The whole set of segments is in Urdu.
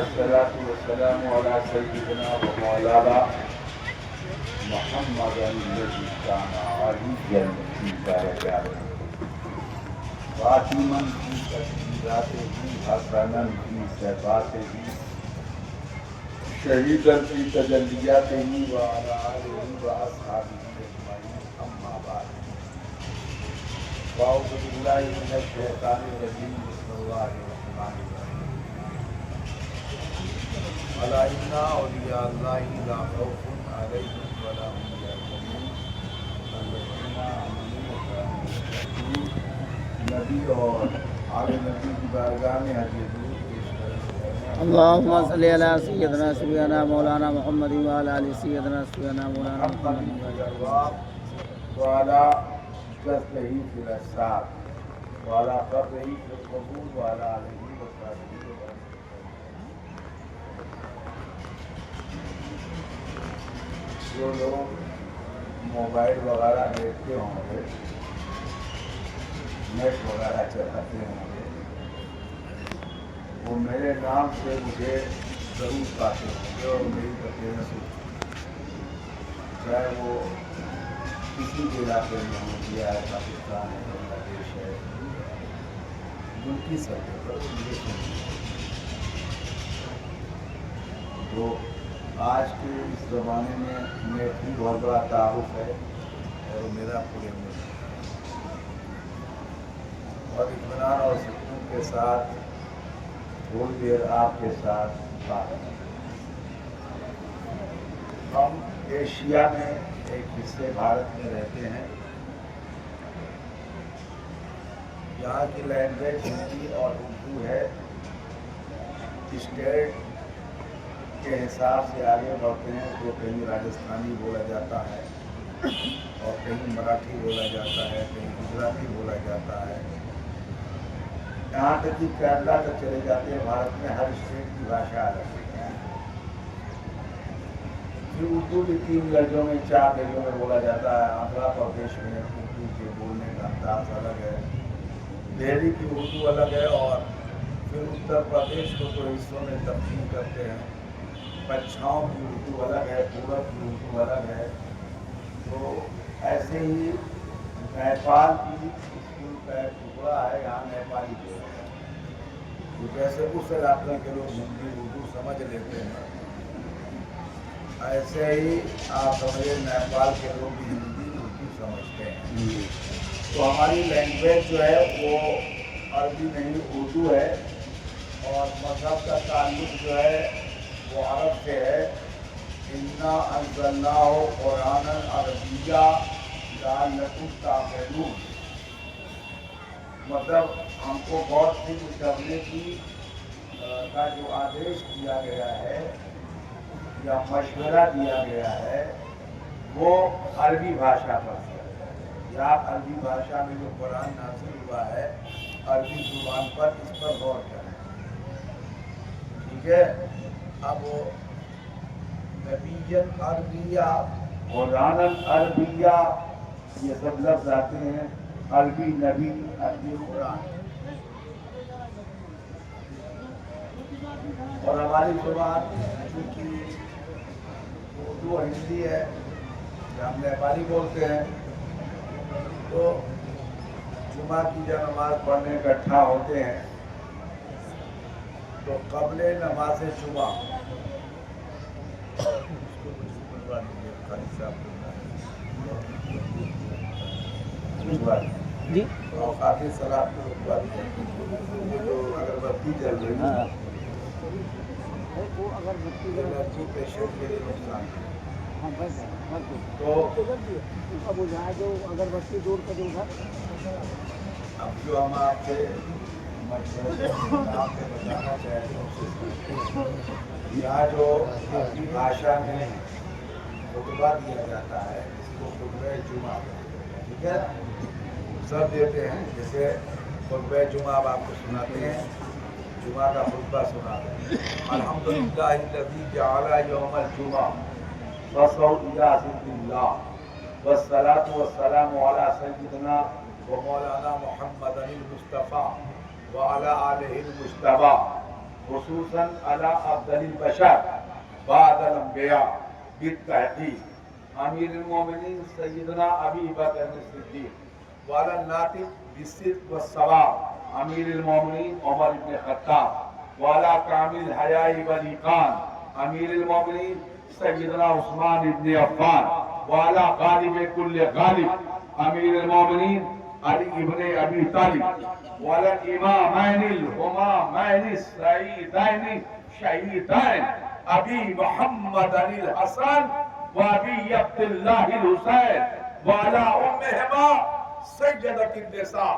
والصلاة والسلام على سيدنا ومولانا محمد الذي كان عليا في درجاته خاتما في تكبيراته حسنا في صفاته شهيدا في تجلياته وعلى آله وأصحابه أجمعين أما بعد فأعوذ بالله من الشيطان الرجيم بسم الله الرحمن الرحيم ألا إن أولياء الله لا خوف عليهم ولا هم يحزنون الذين آمنوا وكانوا يتقون نبی اور آل نبی کی بارگاہ میں حاضر اللهم صل على سيدنا سيدنا مولانا محمد وعلى ال سيدنا سيدنا مولانا محمد وعلى جسده في الأسرار وعلى قبره في القبور وعلى آله وصحبه وسلم. جو لوگ موبائل وغیرہ دیکھتے ہوں گے، نیٹ وغیرہ چلاتے ہوں گے، وہ میرے نام سے مجھے ضرور پاتے ہوں گے اور میری تقریر سے چاہے وہ کسی بھی علاقے میں ہو، انڈیا ہے، پاکستان ہے، بنگلہ دیش ہے، ملکی سطح پر مجھے سنتے ہیں. تو آج کے اس زمانے میں نیٹ بھی بہت بڑا تعارف ہے اور میرا پورے ملک اور اطمینان اور سکون کے ساتھ تھوڑی دیر آپ کے ساتھ بات کریں. ہم ایشیا میں ایک حصے بھارت میں رہتے ہیں. یہاں کی لینگویج ہندی اور اردو ہے. اسٹیٹ کے حساب سے آگے بڑھتے ہیں تو کہیں راجستھانی بولا جاتا ہے اور کہیں مراٹھی بولا جاتا ہے، کہیں گجراتی بولا جاتا ہے. یہاں تک کہ کیرلا تک چلے جاتے ہیں. بھارت میں ہر اسٹیٹ کی بھاشا الگ ہے. پھر اردو بھی 3 لہجوں میں 4 لہجوں میں بولا جاتا ہے. آندھرا پردیش میں اردو کے بولنے کا انداز الگ ہے، دہلی کی اردو الگ ہے، اور پھر اتر پردیش کو تو حصوں میں تقسیم کرتے ہیں. پچھاؤں کی اردو الگ ہے، پورب کی اردو الگ ہے. تو ایسے ہی نیپال کی اسکول کا ایک ٹکڑا ہے، یہاں نیپالی بولا جاتا ہے. تو جیسے اس علاقے کے لوگ ہندی اردو سمجھ لیتے ہیں، ایسے ہی آپ سمجھے نیپال کے لوگ بھی ہندی اردو سمجھتے ہیں. تو ہماری لینگویج جو ہے وہ عربی نہیں اردو ہے، اور مذہب کا تعلق جو ہے وہ عرب سے ہے. انا انزلناہ قرآنا عربیا لعلکم تعقلون. مطلب ہم کو غور فکر کرنے کی کا جو آدیش دیا گیا ہے یا مشورہ دیا گیا ہے وہ عربی بھاشا پر ہے. یا عربی بھاشا میں جو قرآن نازل ہوا ہے عربی زبان پر، اس پر غور کریں. ٹھیک ہے. اب نبیًا عربیہ، قرآنً عربیہ، یہ سب لفظ آتے ہیں. عربی نبی، عربی قرآن. اور ہماری زبان چونکہ اردو اور ہندی ہے، ہم نیپالی بولتے ہیں، تو جمعہ کی جب نماز پڑھنے اکٹھا ہوتے ہیں تو قبل نماز جمعہ جی اوقات صلاۃ کو رکوا دیا. جو اگربتی جل رہی ہے الرجی پیشنٹ کے لیے نقصان ہے. تو اگربتی دور کا جو اب جو ہم آپ سے آپ سے بتانا چاہتے ہیں، یہاں جو عربی بھاشا میں خطبہ دیا جاتا ہے اس کو خطبہ جمعہ. ٹھیک ہے. سب دیتے ہیں. جیسے خطبہ جمعہ آپ کو سناتے ہیں، جمعہ کا خطبہ سناتے ہیں. الحمدللہ الذی جعل یوم الجمعہ فصلوا الی ذکر اللہ والصلاۃ والسلام علی سیدنا و مولانا محمد المصطفیٰ وعلی آلہ المجتبیٰ خصوصاً علی افضل البشر بعد الانبیاء بالتحقیق امیر المومنین سیدنا ابی بکر الصدیق وعلی الناطق بالصدق والصواب امیر المومنین عمر بن خطاب وعلی کامل الحیاء والایقان امیر المومنین سیدنا عثمان بن عفان وعلی غالب کل غالب امیر المومنین علی ابن ابی طالب وعلی الامامین الہمامین السیدین شہیدین ابی محمد علی الحسن وابی عبد اللہ الحسین وعلی امہما سیدۃ النساء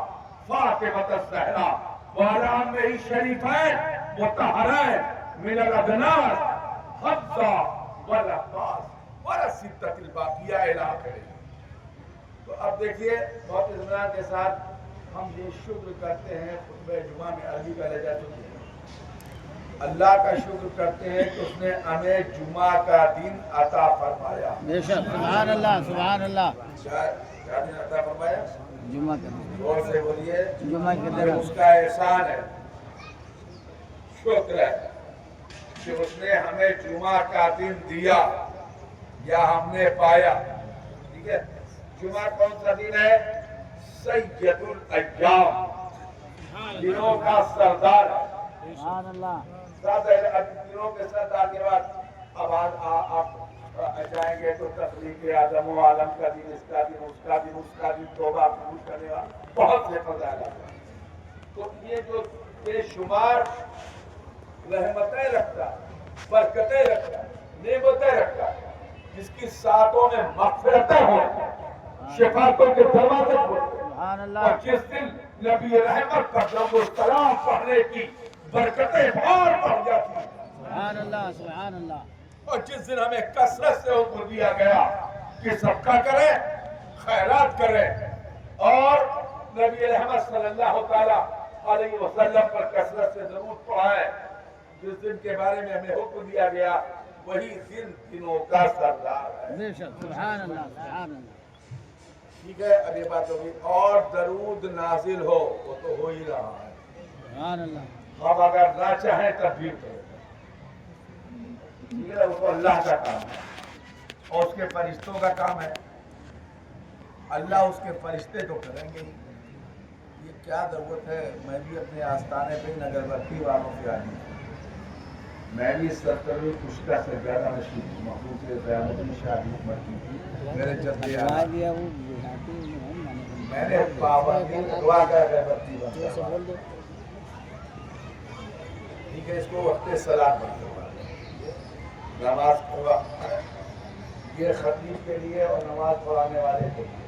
فاطمۃ الزہرا وعلی امہ شریفین مطہرین من الادناس حفصہ والعباس والستۃ الباقیہ الی آخرہ۔ تو اب دیکھیے بہت اطمینان کے ساتھ ہم یہ شکر کرتے ہیں خطبہ جمعہ میں عربی کا لہجہ سنتے ہیں، اللہ کا شکر کرتے ہیں کہ اس نے ہمیں جمعہ کا دن عطا فرمایا۔ بے شک، سبحان اللہ سبحان اللہ۔ کیا دن عطا فرمایا؟ جمعہ کے دن، غور سے بولیے۔ جمعہ کے یہ دن اس کا احسان ہے، شکر ہے کہ اس نے ہمیں جمعہ کا دن دیا یا ہم نے پایا۔ ٹھیک ہے، جمعہ کون سا دن ہے؟ سید الایام، دنوں کا سردار ہے۔ سبحان اللہ۔ دنوں کے سردار کے بعد اب آپ جائیں گے تو تخلیق اعظم و عالم کا دن، اس کا دن، اس کا دن، اس کا دن، توبہ قبول کرنے والا بہت سے فضائل ہیں۔ تو یہ جو بے شمار رحمتیں رکھتا ہے، برکتیں رکھتا ہے، نعمتیں رکھتا ہے، جس کی ساتوں میں مغفرتیں ہوں، شفاعتوں کے دروازے کھولتے ہیں، سبحان اللہ۔ اور جس دن نبی رحمت کا درود و سلام پڑھنے کی برکتیں اور بڑھ جاتی ہیں، سبحان اللہ سبحان اللہ۔ اور جس دن ہمیں کثرت سے حکم دیا گیا کہ صدقہ کریں، خیرات کریں، اور نبی رحمت صلی اللہ تعالی علیہ وسلم پر کثرت سے درود پڑھائیں، جس دن کے بارے میں ہمیں حکم دیا گیا وہی دن دنوں کا سردار ہے۔ بے شک، سبحان اللہ سبحان اللہ۔ ٹھیک ہے، اب یہ بات ہوگی۔ اور درود نازل ہو، وہ تو ہو ہی رہا ہے، سبحان اللہ۔ ہم اگر نہ چاہیں تب بھی کریں، ٹھیک ہے، وہ تو اللہ کا کام ہے اور اس کے فرشتوں کا کام ہے۔ اللہ اس کے فرشتے تو کریں گے ہی، یہ کیا ضرورت ہے؟ میں بھی اپنے آستانے پہ نگر بستی والوں سے آئی ہوں، میں بھی 70ویں کشتہ سے زیادہ نشید محفوظ سے قیامت کی شادی عمر کی تھی، میرے جدے دعا آئے، دیا وہ بلاتی ہے، میں نے پابندی دعا کا اگربتی بنتا سے بول دو۔ ٹھیک ہے، اس کو وقت صلاۃ بنتا نماز کا وقت ہے، یہ خطیب کے لیے اور نماز پڑھانے والے کے لیے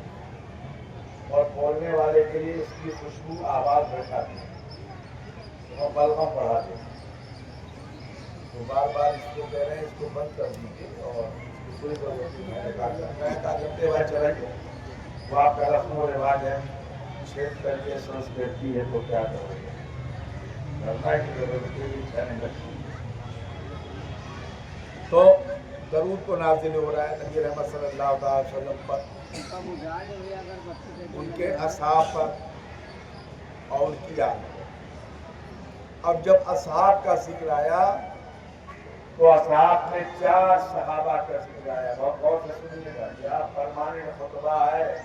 اور بولنے والے کے لیے اس کی خوشبو آواز بٹھاتی ہے اور بلغم پڑھا دیں، تو بار بار اس کو کہہ رہے ہیں اس کو بند کر دیجیے اور اس کی کوئی ضرورت نہیں ہے۔ میں کہا کرتے ہوئے چلائیے، وہ آپ کا رسم و رواج ہے، چھیڑ کر کے سنسکرتی ہے تو کیا کریں گے، کرنا کی ضرورت کوئی نہیں لگتی۔ تو درود کو نازل ہو رہا ہے نبی رحمت صلی اللہ علیہ وسلم پر، ان کے اصحاب پر اور ان کی آل پر۔ اب جب اصحاب کا ذکر آیا تو اصحاب میں 4 صحابہ کا ذکر آیا، بہت غور سے سنیے گا، یہ فرمان خطبہ ہے،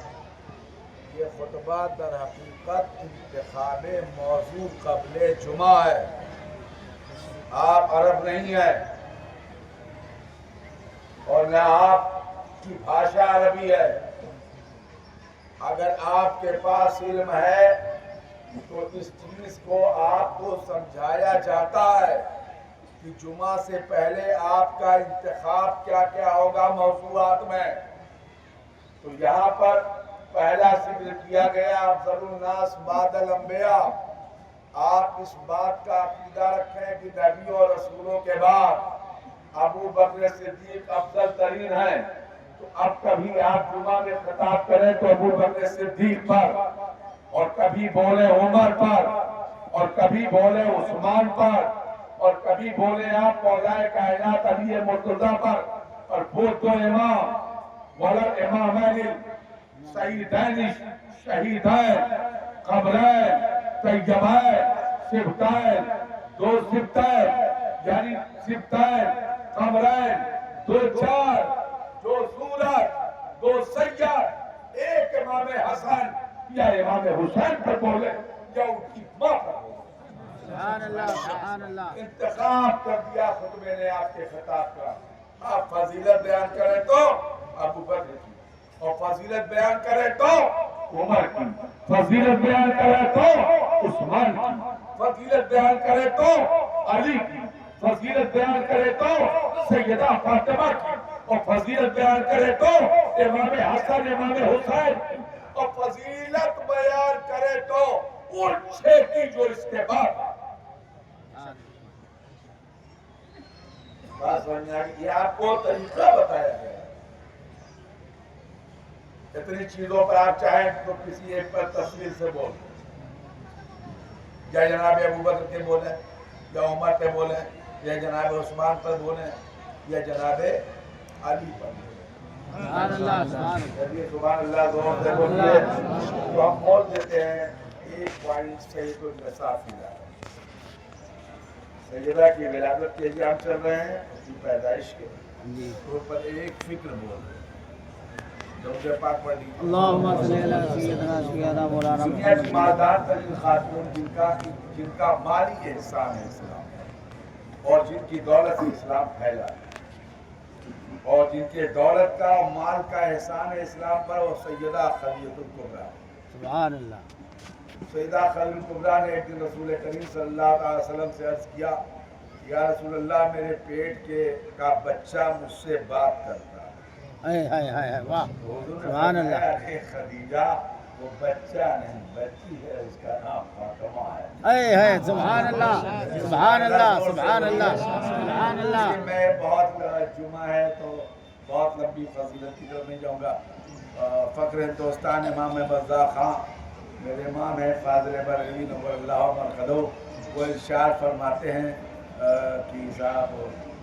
یہ خطبہ در حقیقت انتخاب موضوع قبل جمعہ ہے، آپ عرب نہیں ہیں اور نہ آپ کی بھاشا عربی ہے۔ اگر آپ کے پاس علم ہے تو اس چیز کو آپ کو سمجھایا جاتا ہے کہ جمعہ سے پہلے آپ کا انتخاب کیا کیا ہوگا موضوعات میں۔ تو یہاں پر پہلا ذکر کیا گیا افضل الناس بعد الانبیاء، آپ اس بات کا عقیدہ رکھیں کہ نبی اور رسولوں کے بعد ابو بکر صدیق افضل ترین ہیں، تو اب کبھی آپ جمعہ میں خطاب کریں تو ابو بکر صدیق پر، اور کبھی بولے عمر پر، اور کبھی بولے عثمان پر، اور کبھی بولے آپ مولا کائنات علی مرتضیٰ پر، اور وہ دو امام ولا امامین سیدین شہیدین قبرین طیبین صبتین دو سبتین یعنی سبتین قمرین، دو چار، دو سورج، دو سید، ایک امام حسن یا امام حسین پر بولے یا ان کی ماں پر بولے۔ سبحان اللہ سبحان اللہ۔ انتخاب کر دیا خطبے نے آپ کے خطاب کا۔ آپ فضیلت بیان کریں تو ابو بکر کی، اور فضیلت بیان کریں تو عمر کی، فضیلت بیان کریں تو عثمان کی، فضیلت بیان کریں تو علی کی، فضیلت بیان کریں تو سیدہ فاطمہ کی، اور فضیلت بیان کریں تو امام حسن امام حسین کی، اور فضیلت بیان کریں تو ان چھ کی جو اس کے بعد بات سمجھ آ گئی۔ یہ آپ کو طریقہ بتایا گیا ہے۔ اتنی چیزوں پر آپ چاہیں تو کسی ایک پر تفصیل سے بول دیں، یا جناب ابو بکر کے بولیں، یا عمر پہ بولیں، یا جناب عثمان پر بولیں، یا جناب علی پر بولیں۔ سبحان اللہ سبحان اللہ۔ سبحان اللہ زور سے بولیے تو ہم بول دیتے ہیں۔ ایک پوائنٹ سید النساء فی العالم، سیدہ کی ولادت کے ایام چل رہے ہیں، اس کی پیدائش کے طور پر ایک فکر بول رہے ہیں۔ درود پاک پڑھ لیجیے۔ اللہم صلی علی سیدنا سیدنا مولانا دنیا کی مالدار ترین خاتون جن کا مالی احسان ہے اسلام، اور جن کی دولت سے اسلام پھیلا ہے، اور جن کے دولت کا اور مال کا احسان ہے اسلام پر، وہ سیدہ خدیجہ الکبریٰ۔ سبحان اللہ۔ سیدہ خدیجہ الکبریٰ نے ایک دن رسول کریم صلی اللہ علیہ وسلم سے عرض کیا، یا رسول اللہ میرے پیٹ کا بچہ مجھ سے بات کرتا ہے۔ واہ سبحان اللہ۔ ارے خدیجہ وہ بچہ نہیں بچی ہے، اس کا نام فاطمہ ہے۔ سبحان اللہ سبحان اللہ سبحان اللہ سبحان اللہ۔ میں بہت جمعہ ہے تو بہت لمبی فضیلت کی طرف نہیں جاؤں گا۔ فخر ہندوستان امام بزاق خان میرے امام ہیں فاضل بریلوی نور اللہ مرقدو، وہ ارشاد فرماتے ہیں کہ صاحب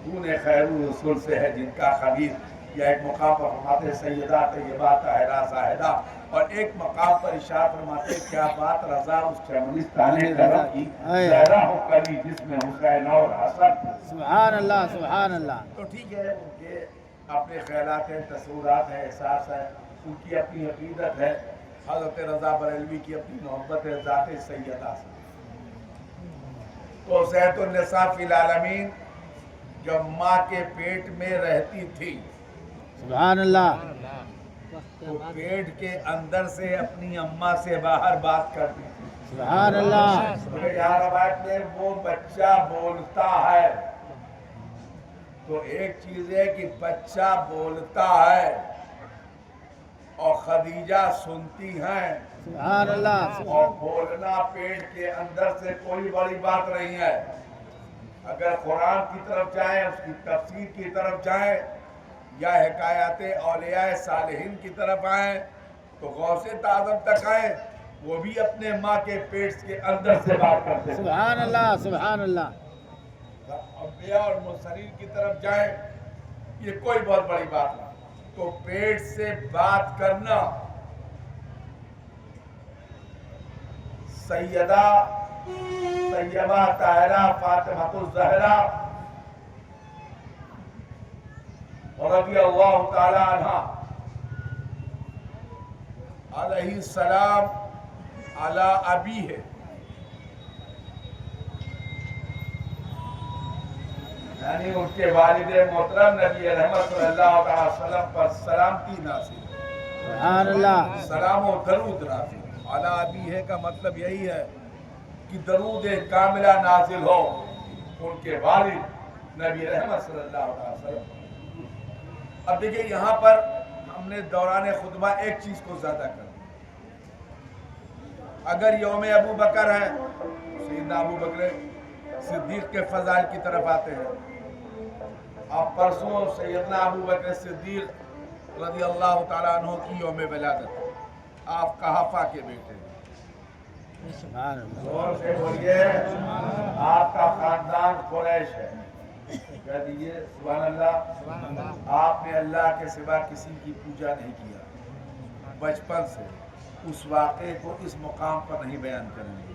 خون خیر الرسول سے ہے جن کا خبیر، یا ایک مقام پر فرماتے ہیں سیدہ طیبہ طاہرہ زاہدہ، اور ایک مقام پر ارشاد فرماتے ہیں کیا بات رضا اس چمنستان درم کی، زہرا ہو کلی جس میں حسین اور حسن۔ سبحان اللہ سبحان اللہ۔ تو ٹھیک ہے، ان کے اپنے خیالات ہیں، تصورات ہیں، احساس ہے، ان کی اپنی عقیدت ہے۔ حضرت رضا بریلوی کی اپنی محبت ہے ذات سیدہ سے۔ تو سید النساء فی العالمین جب ماں کے پیٹ میں رہتی تھی سبحان اللہ۔ تو پیٹ کے اندر سے اپنی اماں سے باہر بات کرتی تھی۔ سبحان اللہ۔ یہاں روایت میں وہ بچہ بولتا ہے، تو ایک چیز ہے کہ بچہ بولتا ہے اور خدیجہ سنتی ہیں، سبحان اللہ۔ اور بولنا پیٹ کے اندر سے کوئی بڑی بات نہیں ہے۔ اگر قرآن کی طرف جائیں، اس کی تفسیر کی طرف جائیں، یا حکایات اولیاء صالحین کی طرف آئیں، تو غوث اعظم تک آئیں، وہ بھی اپنے ماں کے پیٹ کے اندر سے بات کرتے ہیں۔ سبحان اللہ سبحان اللہ۔ انبیاء اور مرسلین کی طرف جائیں، یہ کوئی بہت بڑی بات نہیں۔ تو پیٹ سے بات کرنا سیدہ طیبہ طاہرہ فاطمہ الزہرا رضی اللہ تعالی عنہ علیہ السلام علی ابی ہے، یعنی ان کے والد محترم نبی رحمت صلی اللہ علیہ وسلم پر سلامتی نازل، سبحان اللہ۔ سلام و درود نازل۔ علی ابی ہے کا مطلب یہی ہے کہ درود کاملہ نازل ہو ان کے والد نبی رحمت صلی اللہ علیہ وسلم۔ اب دیکھیں یہاں پر ہم نے دوران خطبہ ایک چیز کو زیادہ کر دیا۔ اگر یوم ابو بکر ہے، سیدنا ابو بکر صدیق کے فضائل کی طرف آتے ہیں۔ اب پرسوں سیدنا ابو بکر صدیق رضی اللہ تعالیٰ عنہ کی یوم ولادت، آپ قحافہ کے بیٹے ہیں۔ سبحان اللہ۔ زور سے بولیے، آپ کا خاندان قریش ہے، کہہ دیجیے سبحان اللہ۔ آپ نے اللہ کے سوا کسی کی پوجا نہیں کیا، بچپن سے اس واقعے کو اس مقام پر نہیں بیان کریں گے،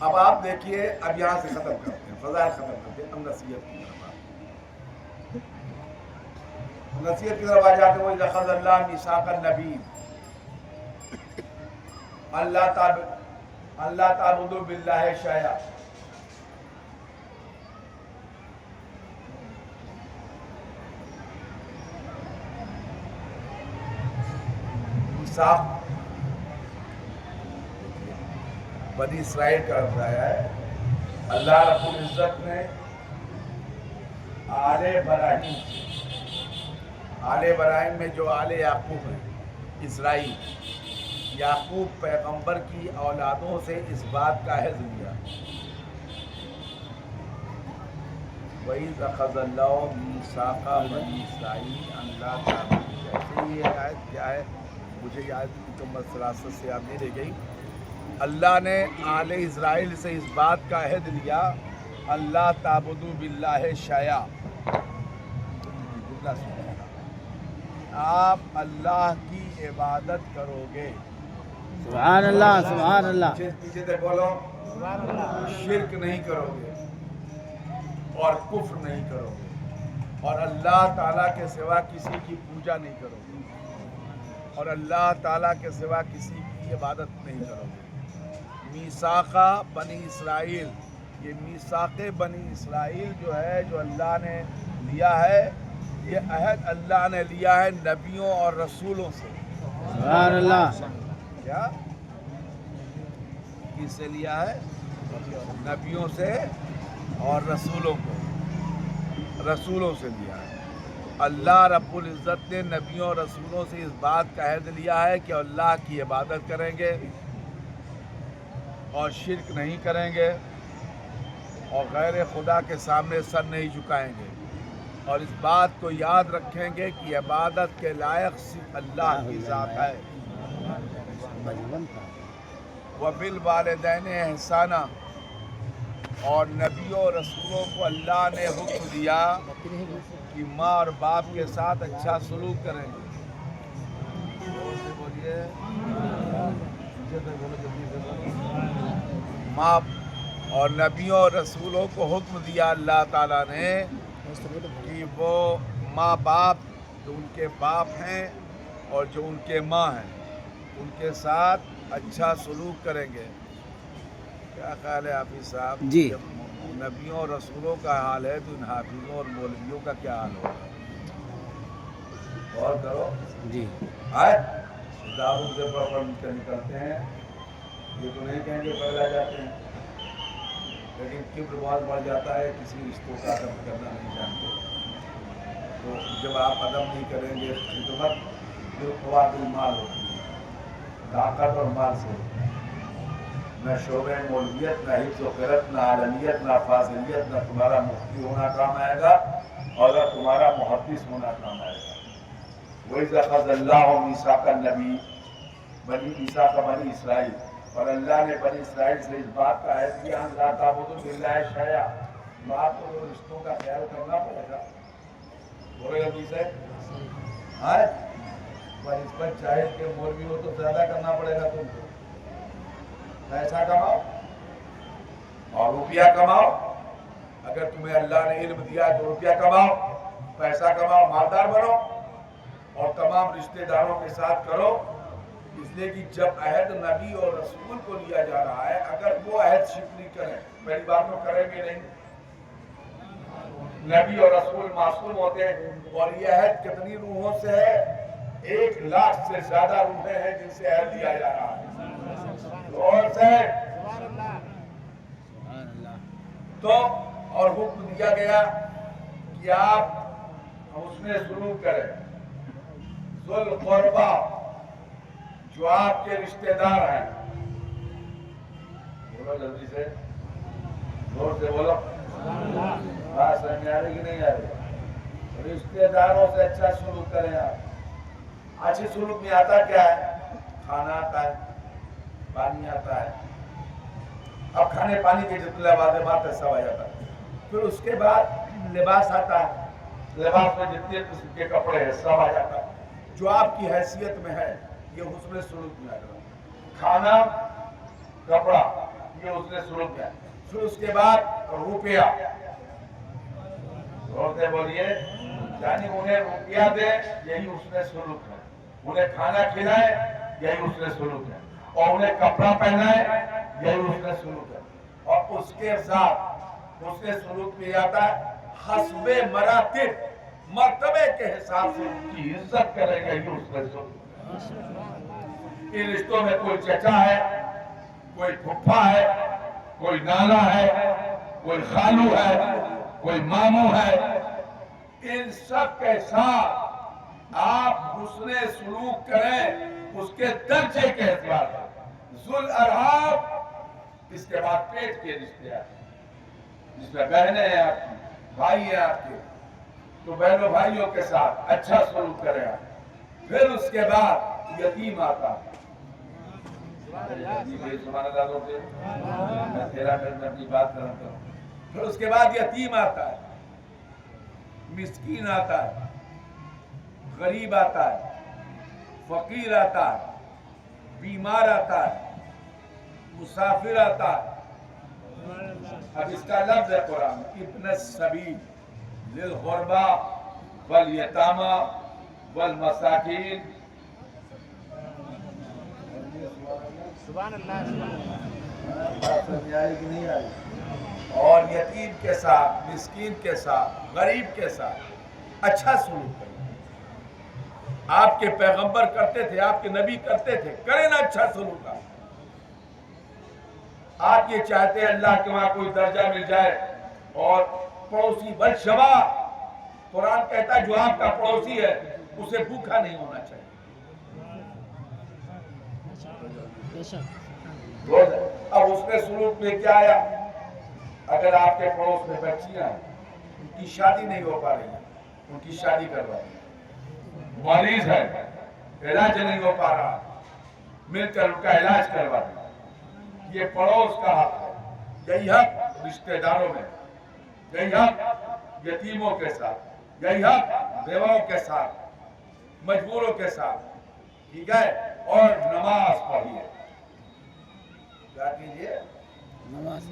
اب آپ دیکھیے، اب یہاں سے ختم کرتے ہیں، فضائل ختم کرتے ہیں، ہم نصیحت کی طرف نصیحت کی طرف آ جاتے ہیں۔ وہ اخذ اللہ میثاق النبی، اللہ تعبدوا باللہ شیئا، میثاق بنی اسرائیل کا بتایا ہے۔ اللہ رب العزت نے آل ابراہیم میں جو آل یعقوب ہے، اسرائیل، یعقوب پیغمبر کی اولادوں سے اس بات کا عہد لیا، وَإِذْ أَخَذَ اللَّهُ مِيثَاقَ بَنِي إِسْرَائِيلَ أَن لَا تَعْبُدُوا، کیسے یہ آیت کیا ہے؟ مجھے یہ آیت کی تو سراست سے یاد نہیں رہ گئی۔ اللہ نے آل اسرائیل سے اس بات کا عہد لیا، اللہ تعبدوا باللہ شیئا، آپ اللہ کی عبادت کرو گے، سبحان اللہ سبحان اللہ پیچھے سے بولو، شرک نہیں کرو گے اور کفر نہیں کرو گے، اور اللہ تعالیٰ کے سوا کسی کی پوجا نہیں کرو گے، اور اللہ تعالیٰ کے سوا کسی کی عبادت نہیں کرو گے۔ میثاقہ بنی اسرائیل، یہ میثاق بنی اسرائیل جو ہے، جو اللہ نے لیا ہے، یہ عہد اللہ نے لیا ہے نبیوں اور رسولوں سے۔ سبحان اللہ کیا کس سے لیا ہے؟ نبیوں سے اور رسولوں سے لیا ہے۔ اللہ رب العزت نے نبیوں اور رسولوں سے اس بات کا عہد لیا ہے کہ اللہ کی عبادت کریں گے اور شرک نہیں کریں گے اور غیر خدا کے سامنے سر نہیں جھکائیں گے، اور اس بات کو یاد رکھیں گے کہ عبادت کے لائق صرف اللہ کی ذات ہے۔ وَبِالْوَالِدَيْنِ احسانًا، اور نبیوں اور رسولوں کو اللہ نے حکم دیا کہ ماں اور باپ کے ساتھ اچھا سلوک کریں گے۔ ماں اور نبیوں اور رسولوں کو حکم دیا اللہ تعالیٰ نے کہ وہ ماں باپ جو ان کے باپ ہیں اور جو ان کے ماں ہیں، ان کے ساتھ اچھا سلوک کریں گے۔ کیا خیال ہے حافظ صاحب؟ جی، جب نبیوں اور رسولوں کا حال ہے تو ان حافظوں اور مولویوں کا کیا حال ہوگا؟ غور کرو جی داروں سے پڑھ نکلتے ہیں، یہ تو نہیں کہیں گے پہلا جاتے ہیں، لیکن کبر بہت بڑھ جاتا ہے، کسی رشتوں کا ادب کرنا نہیں جانتے۔ تو جب آپ ادب نہیں کریں گے، خدمت جو قوات المال ہوتی ہے، طاقت اور مال سے، نہ شعبہ مولویت، نہ حفظ و قرت، نہ عالمیت، نہ فاضلیت، نہ تمہارا مفتی ہونا کام آئے گا اور نہ تمہارا محدث ہونا کام آئے گا۔ وَإِذْ أَخَذَ اللَّهُ مِيثَاقَ النَّبِيِّ، میثاق بنی اسرائیل، اور اللہ نے بنی اسرائیل سے اس بات کا عہد کیا ان لا تعبدوا باللہ شیئا، تو آپ کو جو رشتوں کا خیال کرنا پڑے گا۔ بولے گا سے پر اس پر چاہے کہ مولوی ہو تو زیادہ کرنا پڑے گا تم کو، پیسہ کماؤ اور روپیہ کماؤ۔ اگر تمہیں اللہ نے علم دیا ہے تو روپیہ کماؤ، پیسہ کماؤ، مالدار بنو، اور تمام رشتہ داروں کے ساتھ کرو، اس لیے کہ جب عہد نبی اور رسول کو لیا جا رہا ہے، اگر وہ عہد شکنی کریں، پہلی بات تو کریں گے نہیں، نبی اور رسول معصوم ہوتے ہیں، اور یہ عہد کتنی روحوں سے ہے؟ 1,00,000 سے زیادہ روحیں ہیں جن سے عہد دیا جا رہا ہے، اور سے تو اور حکم دیا گیا کہ آپ اس میں سلوک کریں۔ ذو القربہ، جو آپ کے رشتہ دار ہیں، بولو جلدی سے، زور سے بولو، بات سمجھ میں آ رہی کہ نہیں آ رہی؟ رشتہ داروں سے اچھا سلوک کریں آپ۔ اچھے سلوک میں آتا کیا ہے؟ کھانا آتا ہے، پانی آتا ہے، اب کھانے پانی کے جتنے بات ہے سب آ جاتا ہے، پھر اس کے بعد لباس آتا ہے، لباس میں جتنے قسم کے کپڑے ہیں سب آ جاتا ہے، جو آپ کی حیثیت میں ہے، یہ حسن سلوک میں آ جاتا ہے۔ کھانا، کپڑا، یہ حسن سلوک ہے. پھر اس کے بعد روپیہ. غور سے بولیے. یعنی انہیں روپیہ دے یہی حسن سلوک ہے. انہیں کھانا کھلائے یہی حسن سلوک ہے. اور انہیں کپڑا پہنائے یہی حسن سلوک ہے. اور اس کے ساتھ حسن سلوک میں آتا ہے حسب مراتب, مرتبے کے حساب سے ان کی عزت کرے گا. یہ حسن سلوک. ان رشتوں میں کوئی چچا ہے, کوئی پھپھا ہے, کوئی نانا ہے, کوئی خالو ہے, کوئی ماموں ہے. ان سب کے ساتھ آپ حسن سلوک کریں اس کے درجے کے اعتبار سے. ذو الارحام, اس کے بعد پیٹ کے رشتے آتے ہیں, جس میں بہنیں ہیں آپ کی, بھائی ہیں آپ کے, تو بہنوں بھائیوں کے ساتھ اچھا سلوک کریں آپ. پھر اس کے بعد یتیم آتا ہے. سبحان اللہ لوگ سے میں 13 منٹ میں اپنی بات کرتا ہوں. پھر اس کے بعد یتیم آتا ہے, مسکین آتا ہے, غریب آتا ہے, فقیر آتا ہے, بیمار آتا ہے, مسافر آتا ہے. اب اس کا لفظ ہے قرآن میں ابن السبیل للغربا والیتاما والمساکین. سبحان اللہ. بات سمجھ آئی کہ نہیں آئی؟ اور یتیم کے ساتھ, مسکین کے ساتھ, غریب کے ساتھ اچھا سلوک کریں. آپ کے پیغمبر کرتے تھے, آپ کے نبی کرتے تھے, کریں نا اچھا سلوک. آپ یہ چاہتے ہیں اللہ کے وہاں کوئی درجہ مل جائے اور پڑوسی بلشبا. قرآن کہتا ہے جو آپ کا پڑوسی ہے اسے بھوکا نہیں ہونا چاہیے. اب اس نے سلوک میں کیا آیا؟ اگر آپ کے پڑوس میں بچیاں ہیں, ان کی شادی نہیں ہو پا رہی ہے, ان کی شادی کروا دیں. مریض ہے, علاج نہیں ہو پا رہا, مل کر ان کا علاج کروا دیں. یہ پڑوس کا حق ہے. یہی حق رشتہ داروں میں, یہی حق یتیموں کے ساتھ, یہی حق بیواؤں کے ساتھ, مجبوروں کے ساتھ. ٹھیک ہے. اور نماز پڑھیے. کیا کیجیے؟ نماز.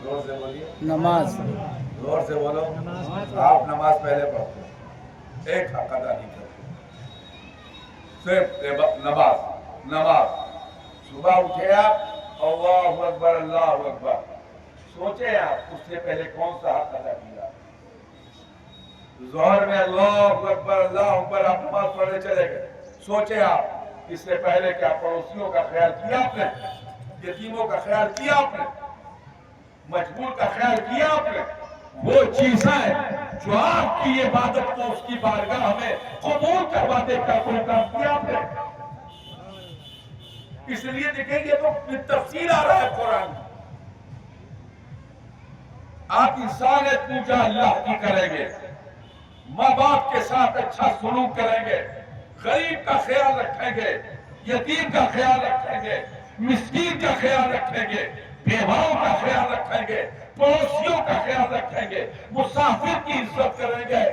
زور سے بولیے. نماز. زور سے بولو. آپ نماز پہلے پڑھتے ہیں, ایک حق ادا نہیں کرتے, صرف نماز. نماز صبح اٹھے آپ, اللہ اکبر اللہ اکبر, سوچے آپ اس سے پہلے کون سا حق ادا کیا. ظہر میں اللہ اکبر آپ نماز پڑھنے چلے گئے, سوچے آپ اس سے پہلے کیا پڑوسیوں کا خیال کیا آپ نے, یتیموں کا خیال کیا آپ نے, مجبور کا خیال کیا آپ نے. وہ چیزیں جو آپ کی عبادت کو اس کی بارگاہ میں قبول کروانے کا کوئی کام کیا آپ نے. اس لیے دیکھیں گے تو تفصیل آ رہا ہے قرآن میں. آپ انسانیت پوجا اللہ کی کریں گے, ماں باپ کے ساتھ اچھا سلوک کریں گے, غریب کا خیال رکھیں گے, یتیم کا خیال رکھیں گے, مسکین کا خیال رکھیں گے, بیواؤں کا خیال رکھیں گے, پڑوسیوں کا خیال رکھیں گے, مسافر کی عزت کریں گے,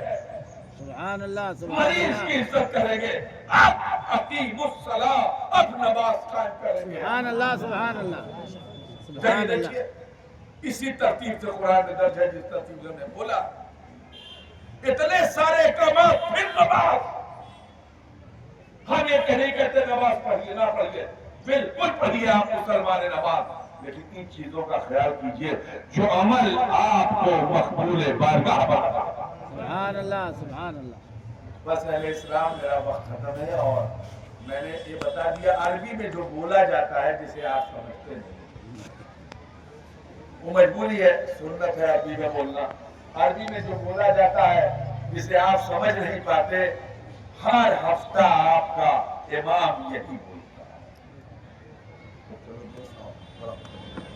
سبحان اللہ. مریض کی عزت کریں گے. اب اقیموا الصلاۃ, اب نماز قائم کریں گے. سبحان اللہ. سبحان اللہ. سبحان اللہ. دیکھیے اسی ترتیب سے قرآن میں درج ہے, جس ترتیب سے ہم نے بولا. اتنے سارے احکامات, پھر نماز. ہم یہ نہیں کہتے نماز پڑھیے نہ پڑھیے, بالکل پڑھیے آپ مسلمان نماز, لیکن ان چیزوں کا خیال کیجئے جو عمل آپ کو مقبول بارگاہ بناتا. سبحان اللہ. سبحان اللہ. بس اہل اسلام میرا وقت ختم ہے, اور میں نے یہ بتا دیا عربی میں جو بولا جاتا ہے جسے آپ سمجھتے ہیں وہ مجبوری ہے, سنت ہے عربی میں بولنا. عربی میں جو بولا جاتا ہے جسے آپ سمجھ نہیں پاتے, ہر ہفتہ آپ کا امام یہی بولتا ہے.